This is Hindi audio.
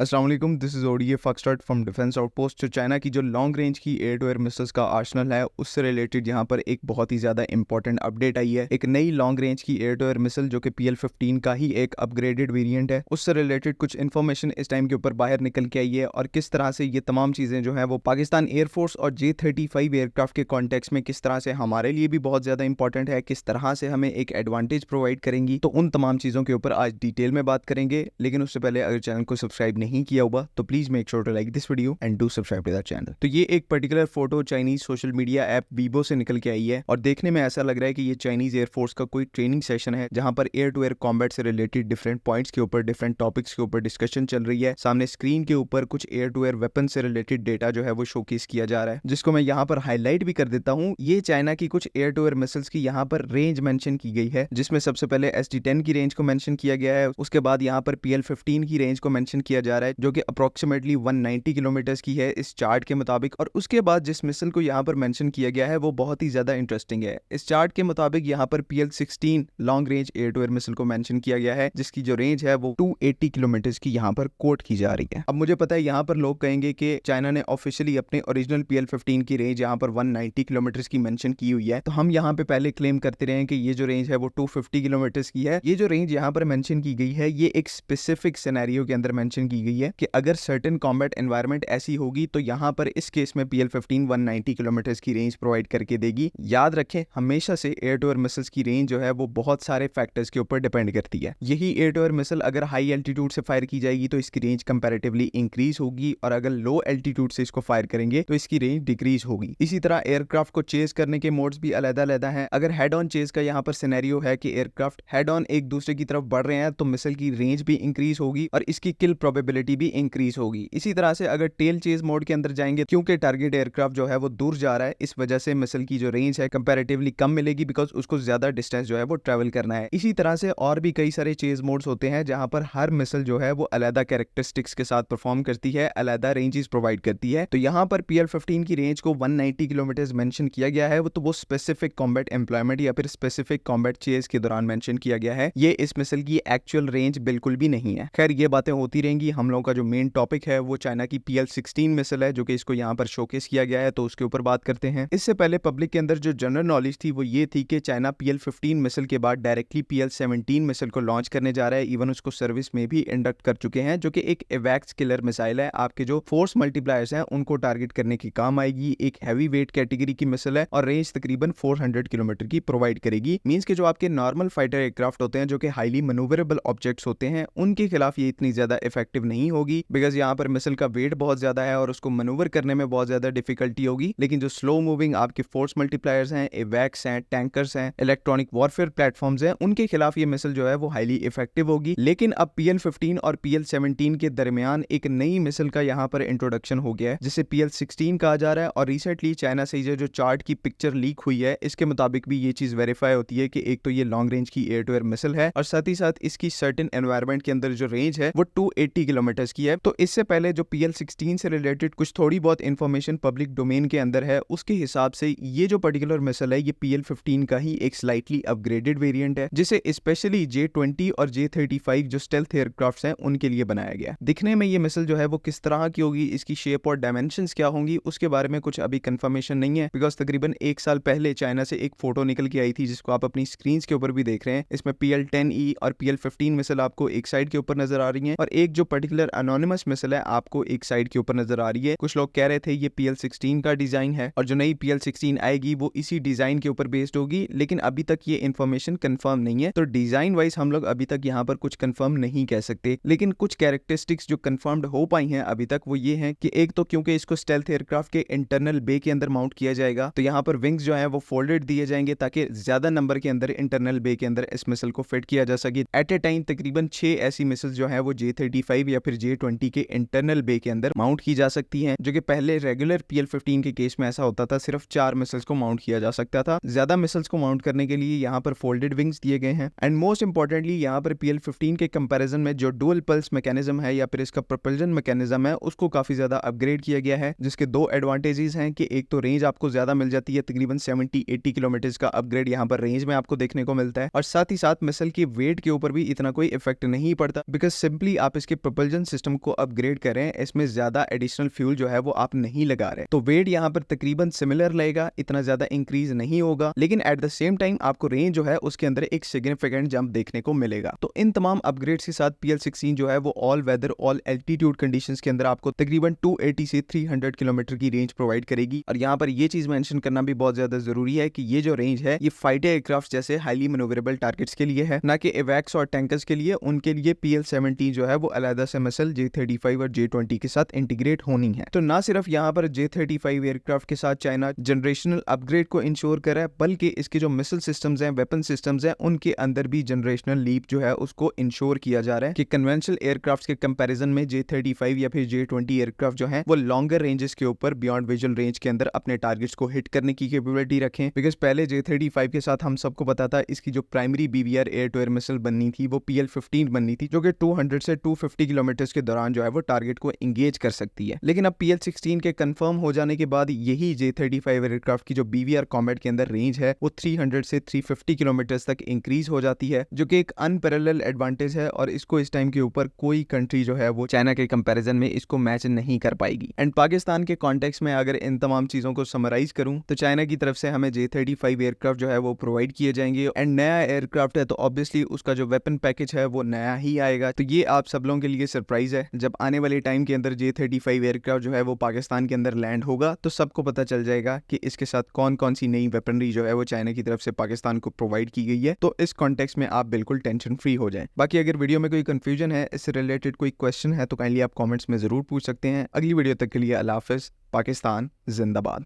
अस्सलाम वालेकुम, this is ODA foxtrot from defence outpost. जो चाइना की जो लॉन्ग रेंज की एयर टू एयर मिसाइल्स का आर्सेनल है, उससे रिलेटेड यहाँ पर एक बहुत ही ज़्यादा इंपॉर्टेंट अपडेट आई है। एक नई लॉन्ग रेंज की एयर टू एयर मिसाइल जो कि PL-15 का ही एक अपग्रेडेड वेरिएंट है, उससे रिलेटेड कुछ इन्फॉर्मेशन इस टाइम के ऊपर बाहर निकल के आई है और किस तरह से ये तमाम चीज़ें जो है वो पाकिस्तान एयरफोर्स और J-35 एयरक्राफ्ट के कॉन्टेक्स्ट में किस तरह से हमारे लिए भी बहुत ज़्यादा इंपॉर्टेंट है, किस तरह से हमें एक एडवांटेज प्रोवाइड करेंगी। तो उन तमाम चीज़ों के ऊपर आज डिटेल में बात करेंगे, लेकिन उससे पहले अगर चैनल को सब्सक्राइब नहीं किया हुआ तो please make sure to like this video and do subscribe to the channel. तो ये एक particular photo Chinese social media app Weibo से निकल के आई है और देखने में ऐसा लग रहा है कि ये चाइनीज एयरफोर्स का कोई ट्रेनिंग सेशन है, जहां पर एयर टू एयर कॉम्बैट से रिलेटेड डिफरेंट पॉइंट्स के ऊपर, डिफरेंट टॉपिक्स के ऊपर डिस्कशन चल रही है। सामने स्क्रीन के ऊपर कुछ एयर टू एयर वेपन से रिलेटेड डेटा जो है वो शोकेस किया जा रहा है, जिसको मैं यहाँ पर हाईलाइट भी कर देता हूँ। ये चाइना की कुछ एयर टू एयर मिसाइल्स की यहाँ पर रेंज मेंशन की गई है, जिसमें सबसे पहले SD-10 की रेंज को मेंशन किया गया है। उसके बाद यहाँ पर PL-15 की रेंज को मेंशन किया जा रहा है, जो कि अप्रोक्सीमेटली 190 किलोमीटर्स की है इस चार्ट के मुताबिक। और उसके बाद जिस मिसाइल को यहाँ पर मेंशन किया गया है वो बहुत ही ज्यादा इंटरेस्टिंग है। इस चार्ट के मुताबिक यहाँ पर PL-16 long range air to air missile को मेंशन किया गया है, जिसकी जो रेंज है वो 280 किलोमीटर्स की यहाँ पर कोट की जा रही है। अब मुझे पता है यहाँ पर लोग कहेंगे कि चाइना ने ऑफिशियली अपने ओरिजिनल PL-15 की रेंज यहाँ पर 190 किलोमीटर्स की मेंशन की हुई है, तो हम यहाँ पे पहले क्लेम करते रहे कि ये जो रेंज है वो 250 किलोमीटर्स की है। ये जो रेंज यहाँ पर मेंशन की गई है, ये एक स्पेसिफिक सिनेरियो के अंदर मेंशन की गई है कि अगर सर्टेन कॉम्बैट एनवायरनमेंट ऐसी होगी तो यहाँ पर इस केस में PL-15 190 किलोमीटर्स की रेंज प्रोवाइड करके देगी। याद रखें, हमेशा से एयर टू एयर मिसाइल्स की रेंज जो है वो बहुत सारे फैक्टर्स के ऊपर डिपेंड करती है। यही एयर टू एयर मिसाइल अगर हाई एल्टीट्यूड से फायर की जाएगी तो इसकी रेंज कंपैरेटिवली इंक्रीज होगी, और अगर लो एल्टीट्यूड से इसको फायर करेंगे तो इसकी रेंज डिक्रीज होगी। इसी तरह एयरक्राफ्ट को चेज करने के मोड्स भी अलग-अलग हैं। अगर हेड ऑन चेज का यहाँ पर सिनेरियो है कि एयरक्राफ्ट हेड ऑन एक दूसरे की तरफ बढ़ रहे हैं, तो मिसाइल की रेंज भी इंक्रीज होगी और इसकी किल प्रोबेबिलिटी भी इंक्रीज होगी। इसी तरह से अगर टेल चेज मोड के अंदर जाएंगे, क्योंकि टारगेट एयरक्राफ्ट जो है वो दूर जा रहा है, इस वजह से मिसाइल की जो रेंज है कंपैरेटिवली कम मिलेगी, बिकॉज उसको ज्यादा डिस्टेंस जो है वो ट्रेवल करना है। इसी तरह से और भी कई सारे चेज मोड्स होते हैं, जहां पर हर मिसाइल जो है वो अलग कैरेक्टरिस्टिक्स के साथ परफॉर्म करती है, अलग रेंजेस प्रोवाइड करती है। तो यहाँ पर PL-15 की रेंज को 190 किलोमीटर मेंशन किया गया है, वो स्पेसिफिक कॉम्बैट एम्प्लॉयमेंट या फिर स्पेसिफिक कॉम्बैट चेज के दौरान मेंशन किया गया है। ये इस मिसाइल की एक्चुअल रेंज बिल्कुल भी नहीं है। खैर, ये बातें होती रहेंगी। हम लोगों का जो मेन टॉपिक है वो चाइना की PL-16 मिसाइल है, जो कि इसको यहाँ पर शोकेस किया गया है, तो उसके ऊपर बात करते हैं। इससे पहले पब्लिक के अंदर जो जनरल नॉलेज थी वो ये थी कि चाइना PL-15 मिसाइल के बाद डायरेक्टली PL-17 मिसाइल को लॉन्च करने जा रहा है। इवन उसको सर्विस में भी इंडक्ट कर चुके हैं, जो कि एक एवैक्स किलर मिसाइल है। आपके जो फोर्स मल्टीप्लायर्स हैं उनको टारगेट करने की काम आएगी। एक हैवी वेट कैटेगरी की मिसाइल है और रेंज तकरीबन 400 किलोमीटर की प्रोवाइड करेगी। मींस के जो आपके नॉर्मल फाइटर एयरक्राफ्ट होते हैं, जो कि हाईली मैन्यूवरेबल ऑब्जेक्ट्स होते हैं, उनके खिलाफ ये इतनी ज्यादा इफेक्टिव नहीं होगी, बिकॉज यहाँ पर मिसाइल का वेट बहुत ज्यादा है और उसको मैन्यूवर करने में बहुत ज्यादा डिफिकल्टी होगी। लेकिन जो स्लो मूविंग आपके फोर्स मल्टीप्लायर्स हैं, एवैक्स हैं, टैंकर्स हैं, इलेक्ट्रॉनिक वॉरफेयर प्लेटफॉर्म्स हैं, उनके खिलाफ ये मिसाइल जो है वो हाईली इफेक्टिव होगी। लेकिन अब PL-15 और PL-17 के दरमियान एक नई मिसाइल का यहाँ पर इंट्रोडक्शन हो गया है, जिसे PL-16 कहा जा रहा है। और रिसेंटली चाइना से जो चार्ट की पिक्चर लीक हुई है, इसके मुताबिक भी ये चीज वेरीफाई होती है कि एक तो ये लॉन्ग रेंज की एयर टू एयर मिसाइल है और साथ ही साथ इसकी सर्टेन एनवायरनमेंट के अंदर जो रेंज है वो 280 किलोमीटर की है। तो इससे पहले जो PL-16 से रिलेटेड कुछ थोड़ी बहुत इंफॉर्मेशन पब्लिक डोमेन के अंदर है, उसके हिसाब से ये जो पर्टिकुलर मिसाइल है ये PL-15 का ही एक स्लाइटली अपग्रेडेड वेरिएंट है, जिसे स्पेशली J-20 और J-35 जो स्टेल्थ एयरक्राफ्ट्स हैं उनके लिए बनाया गया। दिखने में ये मिसाइल जो है वो किस तरह की होगी, इसकी शेप और डायमेंशंस क्या होंगी, उसके बारे में कुछ अभी कंफर्मेशन नहीं है, बिकॉज तकरीबन एक साल पहले चाइना से एक फोटो निकल के आई थी, जिसको आप अपनी स्क्रीन के ऊपर भी देख रहे हैं। इसमें PL-10E और PL-15 मिसाइल आपको एक साइड के ऊपर नजर आ रही है और एक जो पर्टिकुलर अनोनिमस मिसाइल है आपको एक साइड के ऊपर नजर आ रही है। कुछ लोग कह रहे थे ये PL-16 का डिजाइन है और जो नई PL-16 आएगी वो इसी डिजाइन के ऊपर बेस्ड होगी, लेकिन अभी तक ये इन्फॉर्मेशन कंफर्म नहीं है। तो डिजाइन वाइज हम लोग अभी तक यहाँ पर कुछ कंफर्म नहीं कह सकते, लेकिन कुछ कैरेक्टरिस्टिक्स जो कंफर्म्ड हो पाई हैं अभी तक वो ये हैं कि एक तो क्योंकि इसको स्टेल्थ एयरक्राफ्ट के इंटरनल बे के अंदर माउंट किया जाएगा, तो यहाँ पर विंग्स जो है वो फोल्डेड दिए जाएंगे ताकि ज्यादा नंबर के अंदर इंटरनल बे के अंदर इस मिसाइल को फिट किया जा सके। एट ए टाइम तकरीबन 6 ऐसी मिसाइल जो है वो J-35 या फिर J-20 के इंटरनल बे के अंदर माउंट की जा सकती हैं, जो कि पहले रेगुलर PL-15 के केस में ऐसा होता था, सिर्फ 4 मिसाइल्स को माउंट किया जा सकता था। ज्यादा मिसाइल्स को माउंट करने के लिए यहाँ पर फोल्डेड विंग्स दिए गए हैं। एंड मोस्ट इंपॉर्टेंटली यहाँ पर PL-15 के कंपैरिजन में जो डुअल पल्स मैकेनिज्म है या फिर इसका प्रोपल्जन मैकेनिज्म है, उसको काफी ज्यादा अपग्रेड किया गया है, जिसके दो एडवांटेजेस हैं कि एक तो रेंज आपको ज्यादा मिल जाती है, तकरीबन 70-80 किलोमीटर का अपग्रेड यहाँ पर रेंज में आपको देखने को मिलता है, और साथ ही साथ मिसाइल की वेट के ऊपर भी इतना कोई इफेक्ट नहीं पड़ता, बिकॉज सिंपली आप इसके प्रोपल्जन प्रोपल्जन सिस्टम को अपग्रेड कर रहे हैं, इसमें ज्यादा एडिशनल फ्यूल जो है वो आप नहीं लगा रहे, तो वेट यहाँ पर तकरीबन सिमिलर लगेगा, इतना ज्यादा इंक्रीज नहीं होगा, लेकिन एट द सेम टाइम आपको रेंज जो है उसके अंदर एक सिग्निफिकेंट जंप देखने को मिलेगा। तो इन तमाम अपग्रेड्स के साथ PL16 जो है वो all weather all altitude conditions के अंदर आपको तकरीबन 280 से 300 किलोमीटर की रेंज प्रोवाइड करेगी। और यहाँ पर ये चीज मेंशन करना भी बहुत ज्यादा जरूरी है कि ये जो रेंज है ये फाइटर एयरक्राफ्ट जैसे हाईली मैन्यूवरेबल टारगेट्स के लिए है, ना कि एवैक्स और टैंकर्स के लिए। उनके लिए PL17 जो है वो अलग से मिसाइल J-35 और J-20 के साथ इंटीग्रेट होनी है। तो ना सिर्फ यहाँ पर J-35 एयरक्राफ्ट के साथ चाइना जनरेशनल अपग्रेड को इंश्योर कर रहा है, बल्कि इसके जो मिसाइल सिस्टम्स हैं, वेपन सिस्टम्स हैं, उनके अंदर भी जनरेशनल लीप जो है उसको इंश्योर किया जा रहा है कि कन्वेंशनल एयरक्राफ्ट के कंपैरिजन में J-35 या फिर J-20 एयरक्राफ्ट जो है वो लॉन्गर रेंजेस के ऊपर बियॉन्ड विजुअल रेंज के अंदर अपने टारगेट्स को हिट करने की कैपेबिलिटी रखें। बिकॉज पहले J-35 के साथ हम सबको पता था इसकी जो primary BVR air to air missile बननी थी वो PL15 बननी थी, जो कि 200 से 250 किलोमीटर के दौरान जो है वो टारगेट को इंगेज कर सकती है। लेकिन अब PL16 के कंफर्म हो जाने के बाद यही J-35 एयरक्राफ्ट की जो BVR कॉम्बैट के अंदर रेंज है वो 300 से 350 किलोमीटर तक इंक्रीज हो जाती है, जो कि एक अनपैरेलल एडवांटेज है। और इसको इस टाइम के ऊपर कोई कंट्री जो है वो चाइना के कंपैरिजन में इसको मैच नहीं कर पाएगी। एंड पाकिस्तान के कॉन्टेक्स्ट में अगर इन तमाम चीजों को समराइज करूं तो चाइना की तरफ से हमें J-35 एयरक्राफ्ट जो है वो प्रोवाइड किए जाएंगे। एंड नया एयरक्राफ्ट है तो ऑब्वियसली उसका जो वेपन पैकेज है वो नया ही आएगा। तो ये आप सब लोगों के लिए सरप्राइज है। जब आने वाले टाइम के अंदर J-35 एयरक्राफ्ट जो है वो पाकिस्तान के अंदर लैंड होगा तो सबको पता चल जाएगा कि इसके साथ कौन कौन सी नई वेपनरी जो है वो चाइना की तरफ से पाकिस्तान को प्रोवाइड की गई है। तो इस कॉन्टेक्स्ट में आप बिल्कुल टेंशन फ्री हो जाएं। बाकी अगर वीडियो में कोई कंफ्यूजन है, इससे रिलेटेड कोई क्वेश्चन है तो काइंडली आप कमेंट्स में जरूर पूछ सकते हैं। अगली वीडियो तक के लिए अल्लाह हाफिज। पाकिस्तान जिंदाबाद।